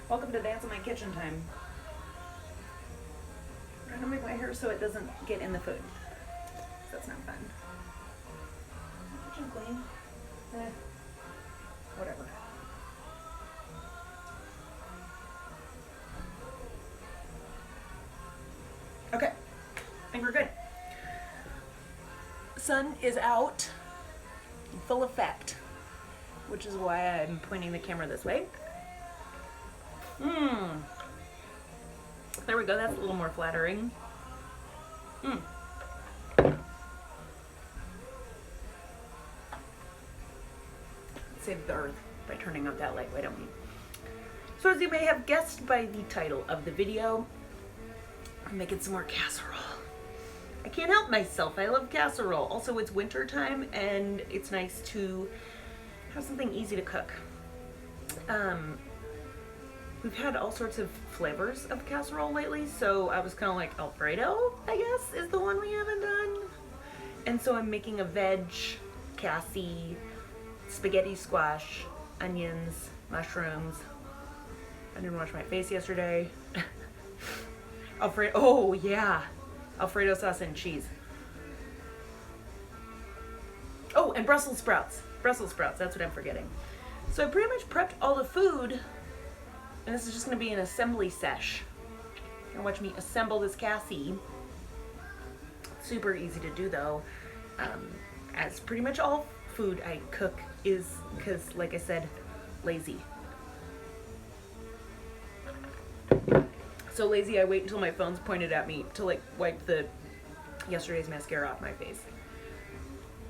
Welcome to Dance in My Kitchen time. I'm trying to make my hair so it doesn't get in the food. That's not fun. Kitchen clean. Whatever. Okay, I think we're good. Sun is out in full effect, which is why I'm pointing the camera this way. There we go, that's a little more flattering. Save the earth by turning out that light, why don't we? So as you may have guessed by the title of the video, I'm making some more casserole. I can't help myself, I love casserole. Also, it's winter time and it's nice to have something easy to cook. We've had all sorts of flavors of casserole lately, so I was kind of like, Alfredo, I guess, is the one we haven't done. And so I'm making a veg, cassie, spaghetti squash, onions, mushrooms. I didn't wash my face yesterday. Alfredo, oh yeah, Alfredo sauce and cheese. Oh, and Brussels sprouts. Brussels sprouts, that's what I'm forgetting. So I pretty much prepped all the food, and this is just gonna be an assembly sesh. You're gonna watch me assemble this cassie. Super easy to do though, as pretty much all food I cook is, because like I said, lazy. So lazy I wait until my phone's pointed at me to like wipe the yesterday's mascara off my face.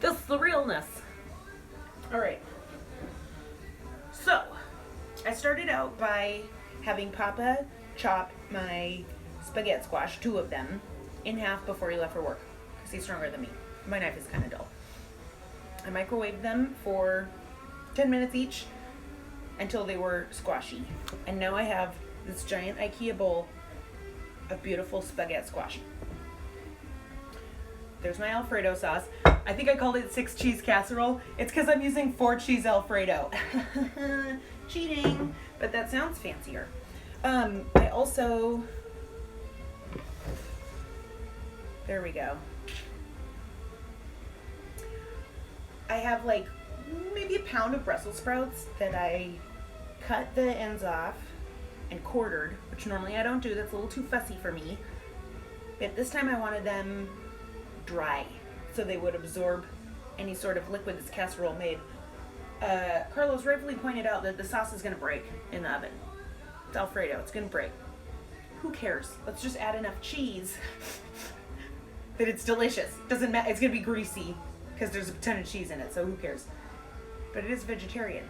That's the realness. All right. So I started out by having Papa chop my spaghetti squash, 2 of them, in half before he left for work, because he's stronger than me. My knife is kind of dull. I microwaved them for 10 minutes each until they were squashy. And now I have this giant IKEA bowl of beautiful spaghetti squash. There's my Alfredo sauce. I think I called it 6 cheese casserole. It's because I'm using 4 cheese Alfredo. Cheating, but that sounds fancier. I also, there we go. I have like maybe a pound of Brussels sprouts that I cut the ends off and quartered, which normally I don't do. That's a little too fussy for me. But this time I wanted them dry so they would absorb any sort of liquid this casserole made. Carlos rightfully pointed out that the sauce is going to break in the oven. It's Alfredo, it's going to break. Who cares? Let's just add enough cheese that it's delicious. Doesn't matter, it's going to be greasy because there's a ton of cheese in it, so who cares? But it is vegetarian.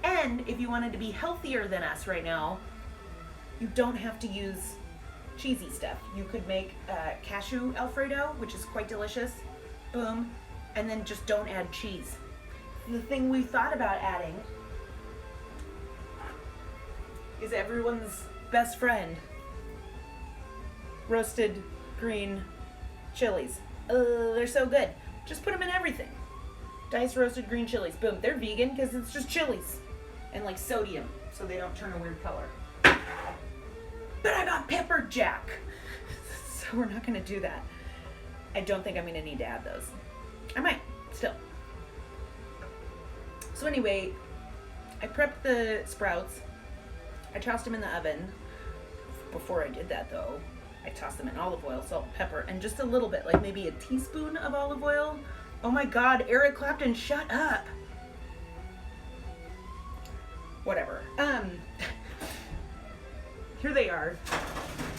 And if you wanted to be healthier than us right now, you don't have to use cheesy stuff. You could make cashew Alfredo, which is quite delicious. Boom. And then just don't add cheese. The thing we thought about adding is everyone's best friend, roasted green chilies. They're so good. Just put them in everything. Diced roasted green chilies. Boom. They're vegan because it's just chilies and like sodium so they don't turn a weird color. But I got pepper jack, so we're not going to do that. I don't think I'm going to need to add those. I might, still. So anyway, I prepped the sprouts. I tossed them in the oven. Before I did that though, I tossed them in olive oil, salt, and pepper, and just a little bit, like maybe a teaspoon of olive oil. Oh my God, Eric Clapton, shut up. Whatever. Here they are.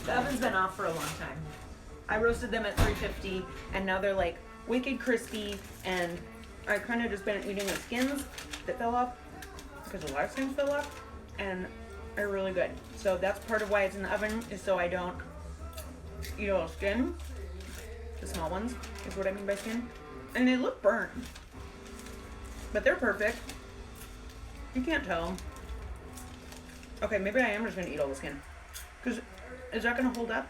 The oven's been off for a long time. I roasted them at 350 and now they're like wicked crispy, and I kind of just been eating the skins that fell off because the live skins fell off, and they're really good. So that's part of why it's in the oven, is so I don't eat all the skin. The small ones is what I mean by skin. And they look burnt, but they're perfect. You can't tell. Okay, maybe I am just gonna eat all the skin. Because is that gonna hold up?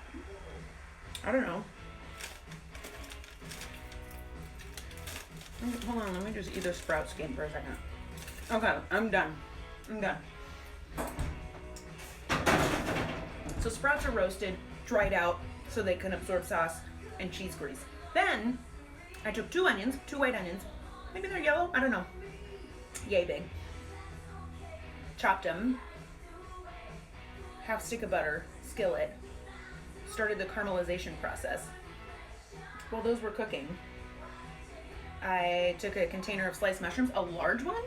I don't know. Hold on, let me just eat the sprout skin for a second. Okay, I'm done. I'm done. So sprouts are roasted, dried out, so they can absorb sauce and cheese grease. Then I took 2 onions, 2 white onions. Maybe they're yellow, I don't know. Yay big. Chopped them. Half stick of butter, skillet. Started the caramelization process. While those were cooking, I took a container of sliced mushrooms, a large one,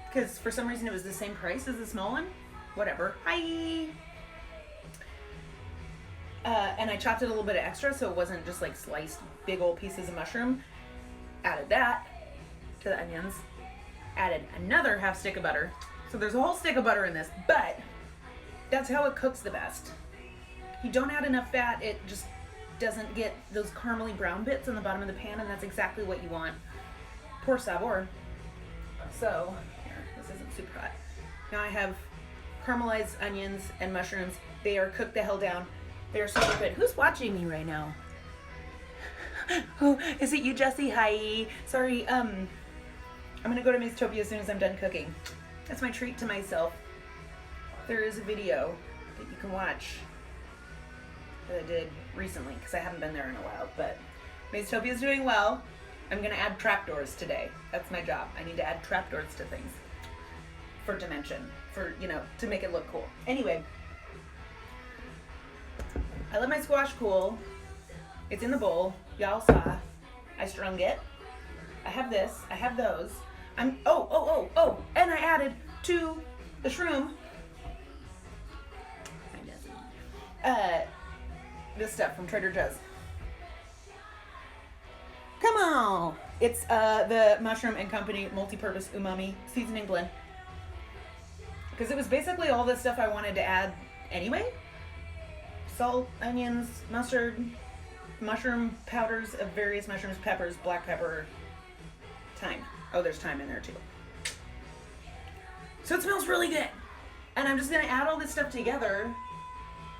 because for some reason it was the same price as the small one. Whatever. Hi! And I chopped it a little bit extra so it wasn't just like sliced big old pieces of mushroom. Added that to the onions. Added another half stick of butter. So there's a whole stick of butter in this, but that's how it cooks the best. If you don't add enough fat, it just doesn't get those caramely brown bits in the bottom of the pan, and that's exactly what you want. Pour sabor. So, here, this isn't super hot. Now I have caramelized onions and mushrooms. They are cooked the hell down. They are super good. Who's watching me right now? Oh, is it you, Jessie? Hi. Sorry, I'm gonna go to MAYZFOOD as soon as I'm done cooking. That's my treat to myself. There is a video that you can watch that I did recently, because I haven't been there in a while, but MAYZFOOD is doing well. I'm gonna add trapdoors today. That's my job. I need to add trapdoors to things for dimension, for, you know, to make it look cool. Anyway, I let my squash cool. It's in the bowl. Y'all saw. I strung it. I have this. I have those. And I added to the shroom this stuff from Trader Joe's. Come on! It's the Mushroom and Company Multi-Purpose Umami Seasoning Blend. Because it was basically all the stuff I wanted to add anyway. Salt, onions, mustard, mushroom powders of various mushrooms, peppers, black pepper, thyme. Oh, there's thyme in there too. So it smells really good. And I'm just gonna add all this stuff together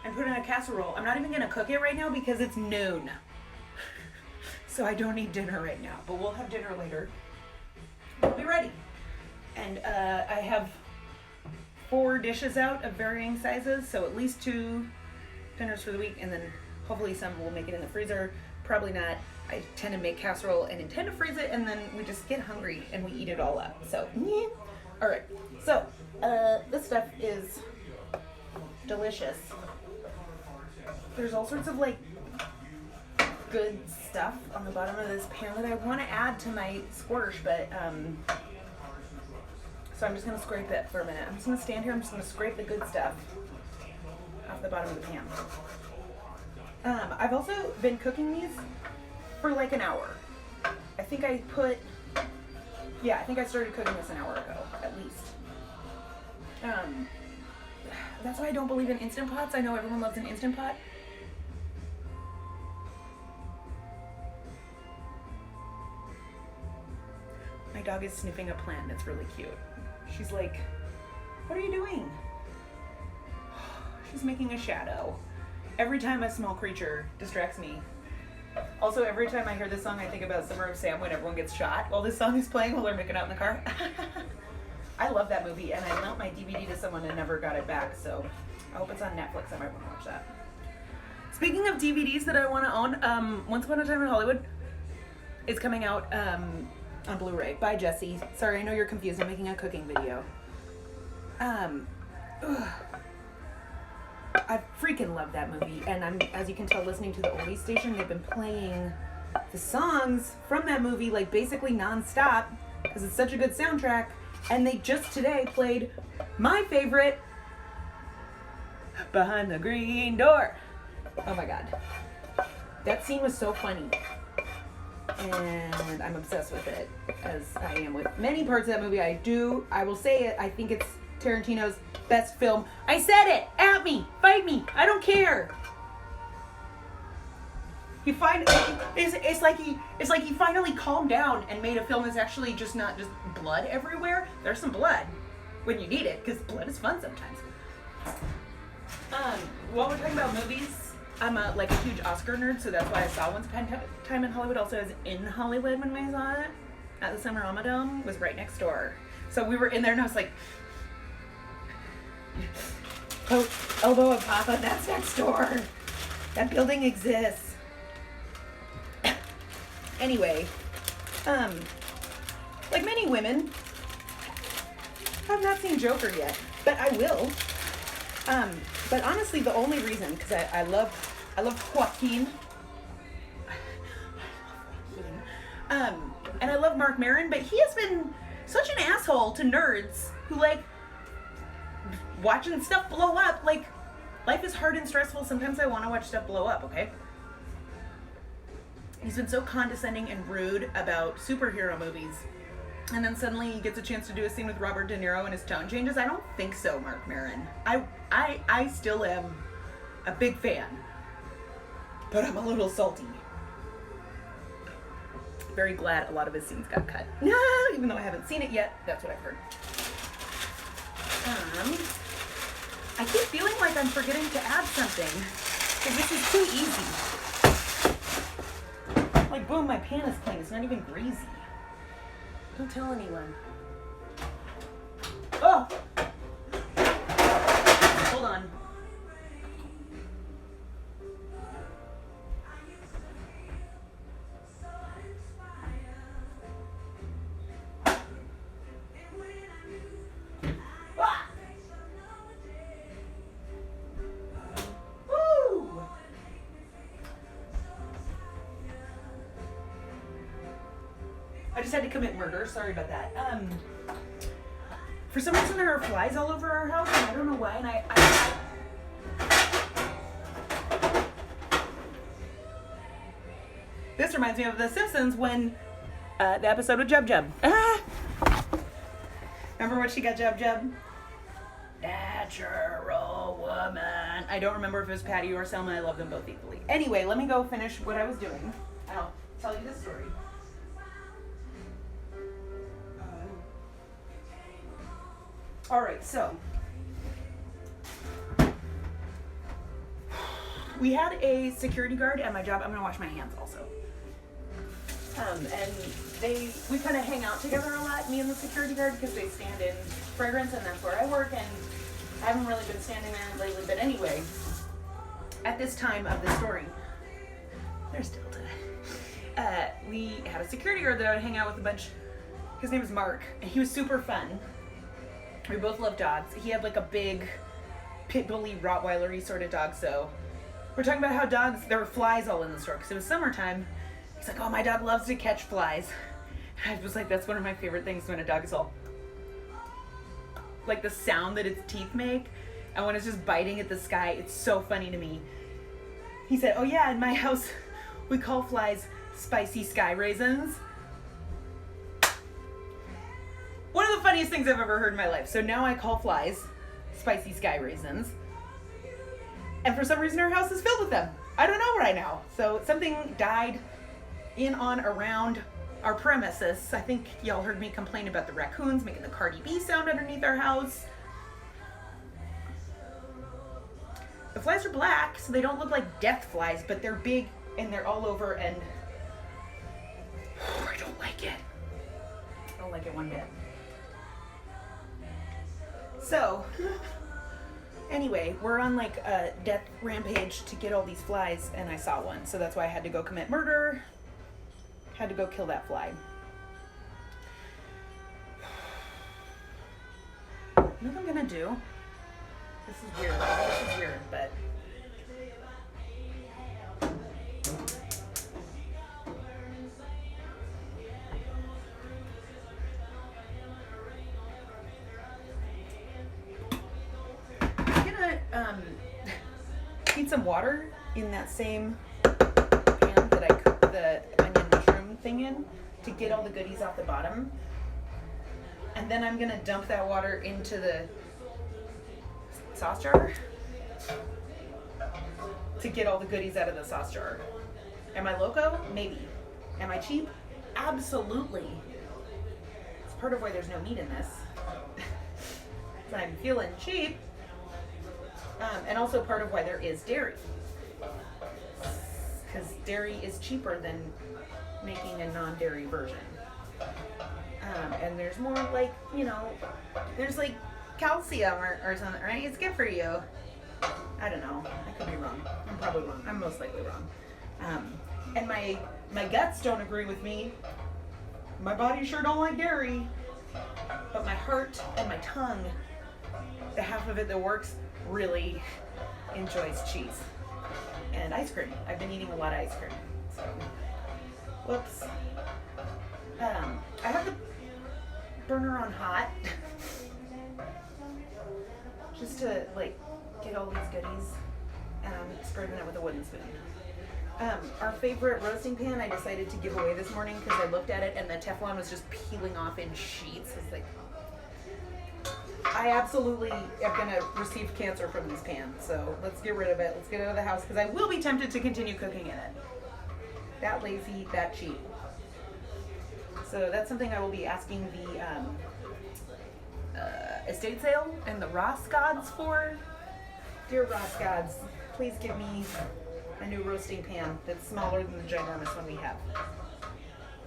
and put it in a casserole. I'm not even gonna cook it right now because it's noon. So I don't eat dinner right now, but we'll have dinner later. We'll be ready. And I have 4 dishes out of varying sizes, so at least 2 dinners for the week, and then hopefully some will make it in the freezer. Probably not. I tend to make casserole and intend to freeze it, and then we just get hungry and we eat it all up. So, yeah. All right. So, this stuff is delicious. There's all sorts of like good stuff on the bottom of this pan that I want to add to my squish, but so I'm just gonna scrape it for a minute. I'm just gonna stand here. I'm just gonna scrape the good stuff off the bottom of the pan. I've also been cooking these for like an hour. I think I started cooking this an hour ago, at least. That's why I don't believe in Instant Pots. I know everyone loves an Instant Pot. My dog is sniffing a plant. It's really cute. She's like, what are you doing? She's making a shadow. Every time a small creature distracts me. Also, every time I hear this song, I think about Summer of Sam when everyone gets shot while this song is playing while they're making out in the car. I love that movie, and I lent my DVD to someone and never got it back, so I hope it's on Netflix. I might want to watch that. Speaking of DVDs that I want to own, Once Upon a Time in Hollywood is coming out on Blu-ray by Jessie. Sorry, I know you're confused. I'm making a cooking video. I freaking love that movie, and I'm, as you can tell, listening to the oldies station. They've been playing the songs from that movie like basically non-stop because it's such a good soundtrack. And they just today played my favorite, Behind the Green Door. Oh my god, that scene was so funny, and I'm obsessed with it, as I am with many parts of that movie. I will say it, I think it's Tarantino's best film. I said it! At me! Fight me! I don't care! It's like he finally calmed down and made a film that's actually just not just blood everywhere. There's some blood when you need it, because blood is fun sometimes. While we're talking about movies, I'm like a huge Oscar nerd, so that's why I saw Once Upon a Time in Hollywood. Also, I was in Hollywood when I saw it at the Summer Dome. Was right next door. So we were in there, and I was like, Oh, Elbow of Papa, that's next door. That building exists. Anyway, like many women, I've not seen Joker yet, but I will. But honestly, the only reason, because I love Joaquin. And I love Mark Maron, but he has been such an asshole to nerds who like watching stuff blow up. Like, life is hard and stressful. Sometimes I want to watch stuff blow up, okay? He's been so condescending and rude about superhero movies. And then suddenly he gets a chance to do a scene with Robert De Niro and his tone changes. I don't think so, Mark Maron. I still am a big fan. But I'm a little salty. Very glad a lot of his scenes got cut. No, even though I haven't seen it yet, that's what I've heard. I keep feeling like I'm forgetting to add something, because this is too easy. Like, boom, my pan is clean. It's not even greasy. Don't tell anyone. Oh! Hold on. I just had to commit murder. Sorry about that. For some reason there are flies all over our house, and I don't know why. And this reminds me of The Simpsons when the episode with Jub Jub. Remember when she got Jub Jub? Natural woman. I don't remember if it was Patty or Selma. I love them both equally. Anyway, let me go finish what I was doing. I'll tell you this story. All right, so we had a security guard at my job. I'm gonna wash my hands also. And we kind of hang out together a lot, me and the security guard, because they stand in fragrance, and that's where I work. And I haven't really been standing there lately. But anyway, at this time of the story, there's Delta. We had a security guard that I would hang out with a bunch. His name is Mark, and he was super fun. We both love dogs. He had like a big pit bully Rottweiler-y sort of dog. So we're talking about how dogs, there were flies all in the store because it was summertime. He's like, oh, my dog loves to catch flies. And I was like, that's one of my favorite things when a dog is all, like the sound that its teeth make. And when it's just biting at the sky, it's so funny to me. He said, oh yeah, in my house, we call flies spicy sky raisins. One of the funniest things I've ever heard in my life. So now I call flies spicy sky raisins. And for some reason our house is filled with them. I don't know right now. So something died in, on, around our premises. I think y'all heard me complain about the raccoons making the Cardi B sound underneath our house. The flies are black, so they don't look like death flies, but they're big and they're all over, and I don't like it. I don't like it one bit. So, anyway, we're on like a death rampage to get all these flies, and I saw one. So that's why I had to go commit murder. Had to go kill that fly. You know what I'm gonna do? This is weird. This is weird, but heat some water in that same pan that I cooked the onion mushroom thing in to get all the goodies off the bottom. And then I'm gonna dump that water into the sauce jar to get all the goodies out of the sauce jar. Am I loco? Maybe. Am I cheap? Absolutely. It's part of why there's no meat in this. I'm feeling cheap. And also part of why there is dairy. Because dairy is cheaper than making a non-dairy version. And there's more like, you know, there's like calcium or something, right? It's good for you. I don't know. I could be wrong. I'm probably wrong. I'm most likely wrong. And my guts don't agree with me. My body sure don't like dairy. But my heart and my tongue, the half of it that works, really enjoys cheese. And ice cream. I've been eating a lot of ice cream. So, whoops. I have the burner on hot. Just to, like, get all these goodies. And I'm scraping it with a wooden spoon. Our favorite roasting pan I decided to give away this morning because I looked at it and the Teflon was just peeling off in sheets. It's like, I absolutely am going to receive cancer from this pan. So let's get rid of it. Let's get it out of the house because I will be tempted to continue cooking in it. That lazy, that cheap. So that's something I will be asking the estate sale and the Ross gods for. Dear Ross gods, please give me a new roasting pan that's smaller than the ginormous one we have.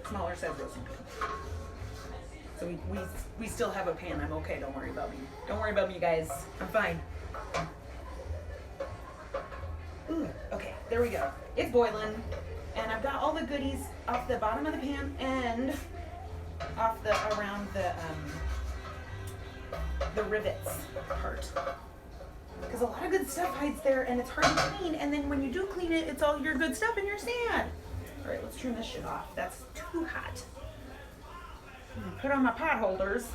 Smaller size roasting pan. So we still have a pan. I'm okay. Don't worry about me. Don't worry about me, guys. I'm fine. Ooh, okay, there we go. It's boiling, and I've got all the goodies off the bottom of the pan and off around the rivets part. Because a lot of good stuff hides there and it's hard to clean, and then when you do clean it, it's all your good stuff and you're sad. All right, let's turn this shit off. That's too hot. Put on my pot holders.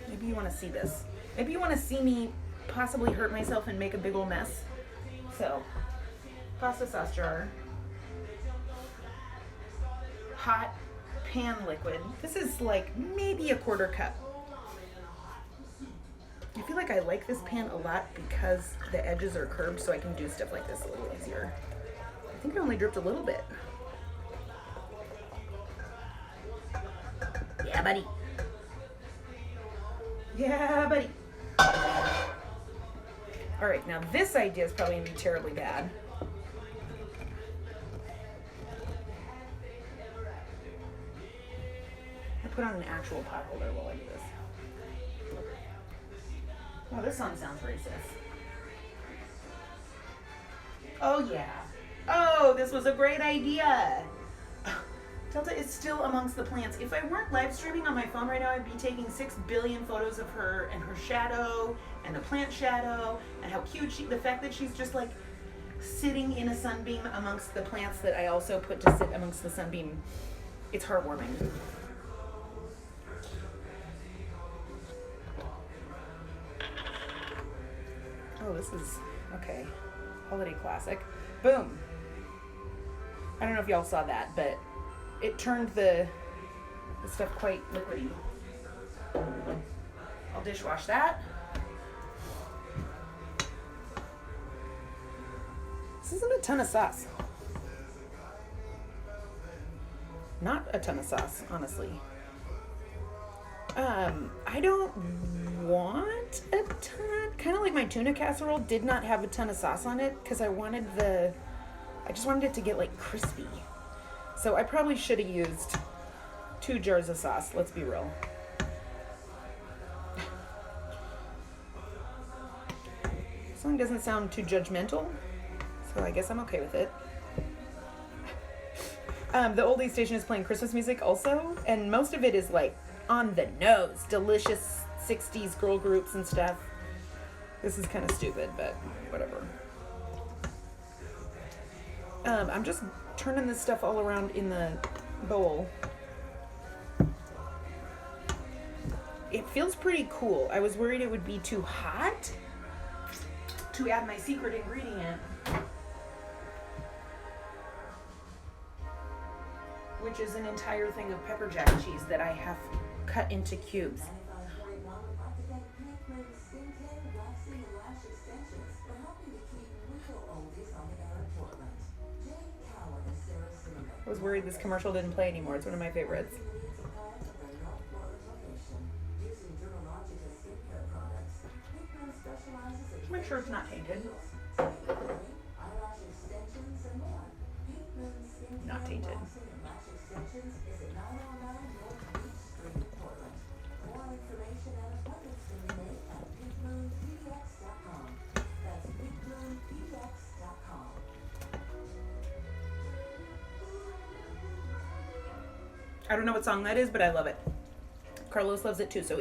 Maybe you want to see this. Maybe you want to see me possibly hurt myself and make a big old mess. So, pasta sauce jar. Hot pan liquid. This is like maybe a quarter cup. I feel like I like this pan a lot because the edges are curved, so I can do stuff like this a little easier. I think I only dripped a little bit. Yeah, buddy. Yeah, buddy. All right, now this idea is probably gonna be terribly bad. I put on an actual pot holder while I do this. Oh, this song sounds racist. Oh, yeah. Oh, this was a great idea. Delta is still amongst the plants. If I weren't live streaming on my phone right now, I'd be taking 6 billion photos of her and her shadow and the plant shadow and how cute the fact that she's just like sitting in a sunbeam amongst the plants that I also put to sit amongst the sunbeam. It's heartwarming. Oh, this is, okay, holiday classic. Boom. I don't know if y'all saw that, but it turned the stuff quite liquidy. I'll dishwash that. This isn't a ton of sauce. Not a ton of sauce, honestly. I don't want a ton. Kind of like my tuna casserole did not have a ton of sauce on it because I just wanted it to get like crispy. So I probably should have used 2 jars of sauce, let's be real. This song doesn't sound too judgmental, so I guess I'm okay with it. The oldie station is playing Christmas music also, and most of it is like on the nose, delicious 60s girl groups and stuff. This is kind of stupid, but whatever. I'm just turning this stuff all around in the bowl. It feels pretty cool. I was worried it would be too hot to add my secret ingredient, which is an entire thing of pepper jack cheese that I have cut into cubes. I was worried this commercial didn't play anymore. It's one of my favorites. Make sure it's not tainted. Not tainted. information and appointments can be made at bigmoonpdx.com. That's bigmoonpdx.com. I don't know what song that is, but I love it. Carlos loves it too, so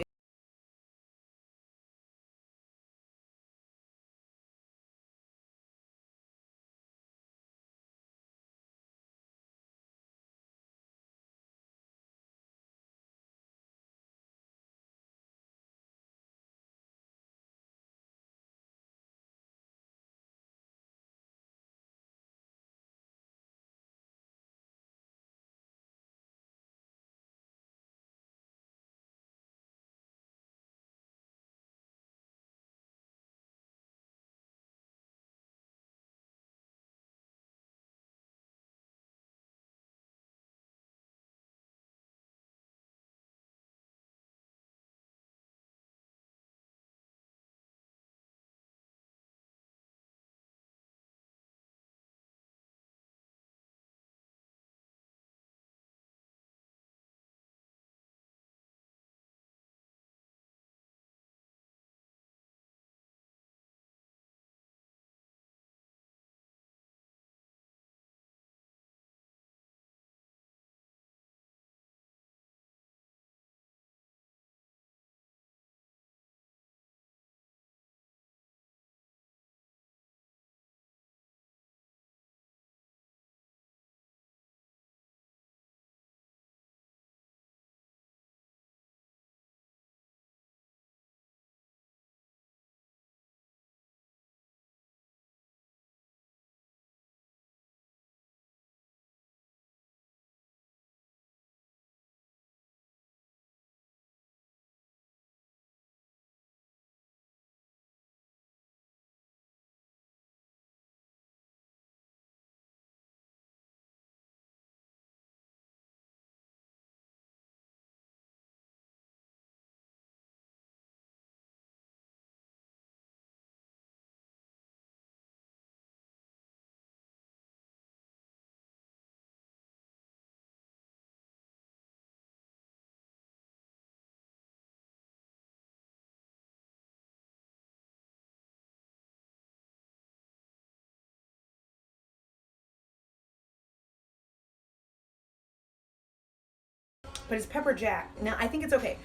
but it's pepper jack. Now I think it's okay.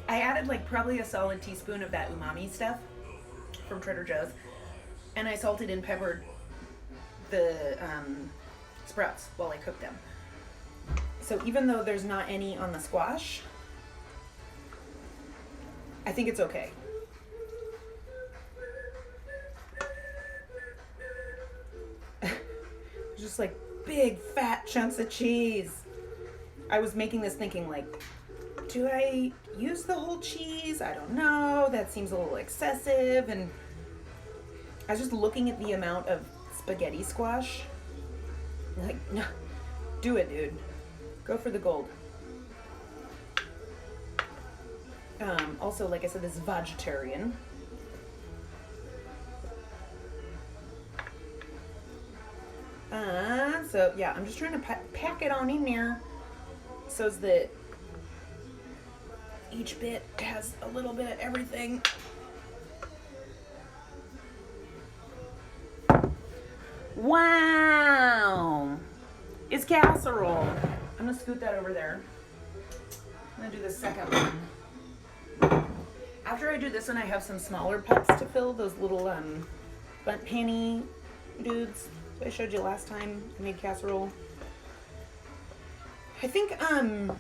I added like probably a solid teaspoon of that umami stuff from Trader Joe's, and I salted and peppered the sprouts while I cooked them. So even though there's not any on the squash, I think it's okay. Just like big fat chunks of cheese. I was making this thinking like, do I use the whole cheese? I don't know. That seems a little excessive. And I was just looking at the amount of spaghetti squash. Like, no, do it, dude. Go for the gold. Also, like I said, this is vegetarian. So yeah, I'm just trying to pack it on in there so that each bit has a little bit of everything. Wow! It's casserole. I'm gonna scoot that over there. I'm gonna do the second one. After I do this one, I have some smaller pups to fill, those little bunt panty dudes I showed you last time I made casserole. I think, I don't know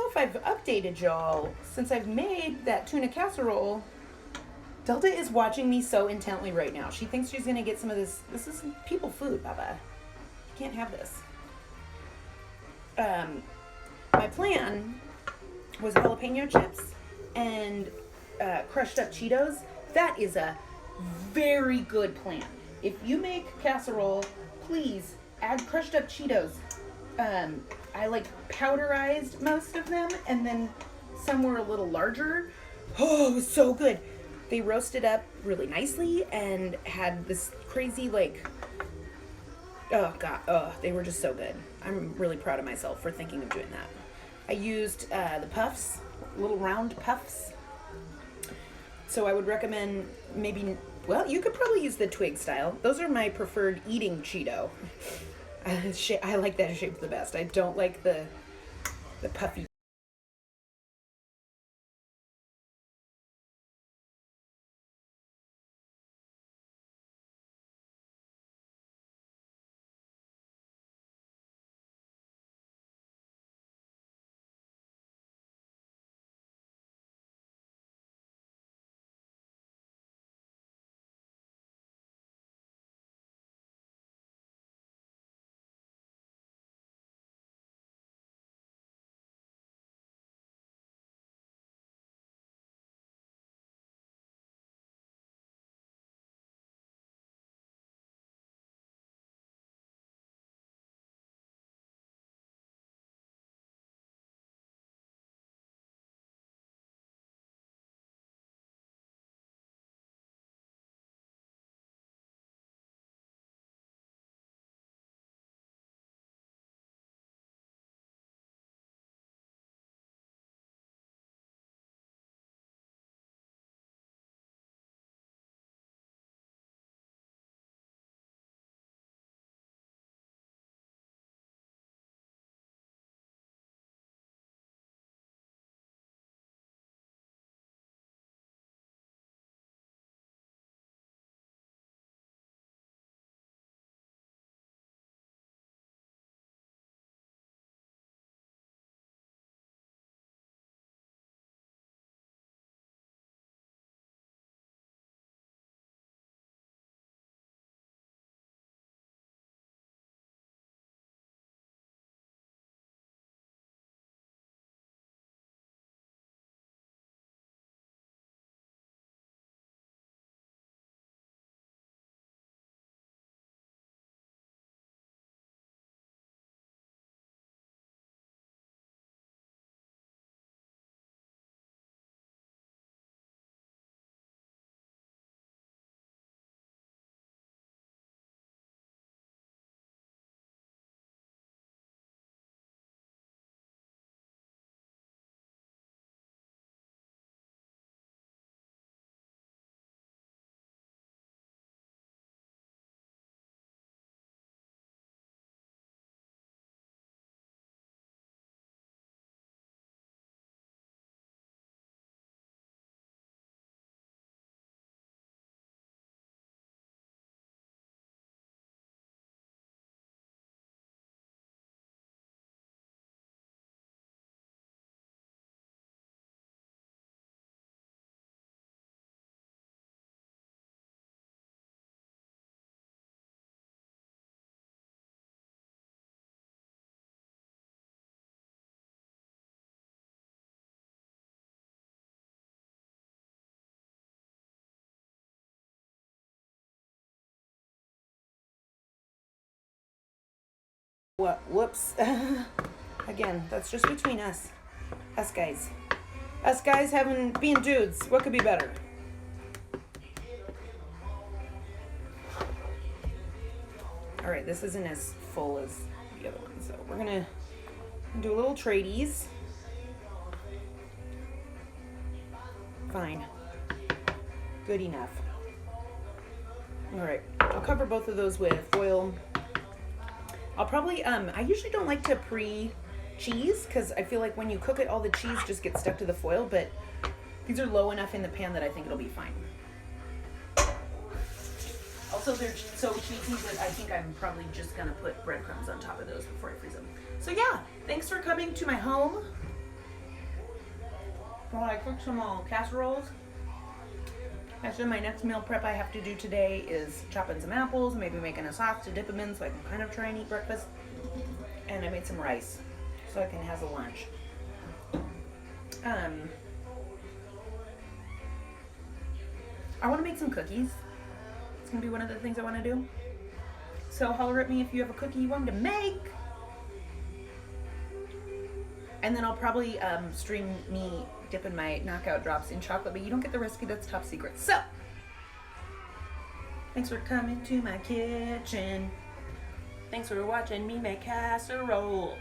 if I've updated y'all since I've made that tuna casserole. Delta is watching me so intently right now. She thinks she's gonna get some of this. This is people food, Baba. You can't have this. My plan was jalapeno chips and crushed up Cheetos. That is a very good plan. If you make casserole, please add crushed up Cheetos. I like powderized most of them, and then some were a little larger. Oh, it was so good. They roasted up really nicely and had this crazy like, oh god, oh, they were just so good. I'm really proud of myself for thinking of doing that. I used the puffs little round puffs. So I would recommend maybe, well, you could probably use the twig style. Those are my preferred eating Cheeto. I like that shape the best. I don't like the puffy. What? Whoops. Again, that's just between us. Us guys. Us guys being dudes. What could be better? Alright, this isn't as full as the other one, so we're gonna do a little tradies. Fine. Good enough. Alright, I'll cover both of those with foil. I'll probably, I usually don't like to pre-cheese because I feel like when you cook it, all the cheese just gets stuck to the foil, but these are low enough in the pan that I think it'll be fine. Also, they're so cheesy that I think I'm probably just gonna put breadcrumbs on top of those before I freeze them. So yeah, thanks for coming to my home while I cook some casseroles. Actually, my next meal prep I have to do today is chopping some apples, maybe making a sauce to dip them in so I can kind of try and eat breakfast. And I made some rice so I can have a lunch. I want to make some cookies. It's going to be one of the things I want to do. So holler at me if you have a cookie you want me to make. And then I'll probably stream me dipping my knockout drops in chocolate, but you don't get the recipe, that's top secret. So, thanks for coming to my kitchen. Thanks for watching me make casserole.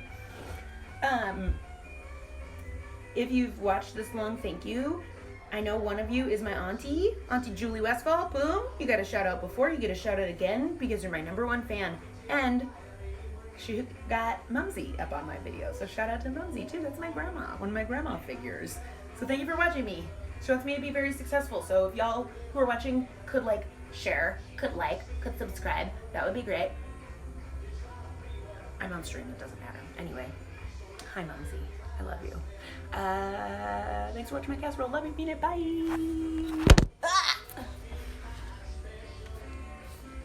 If you've watched this long, thank you. I know one of you is my auntie, Auntie Julie Westfall. Boom! You got a shout out before, you get a shout out again because you're my #1 fan. And she got Mumsy up on my video, so shout out to Mumsy too. That's my grandma, one of my grandma figures. So thank you for watching me. She wants me to be very successful. So if y'all who are watching could like, share, could like, could subscribe, that would be great. I'm on stream, it doesn't matter. Anyway, hi Mumsy, I love you. Thanks for watching my casserole. Love you, mean it, bye.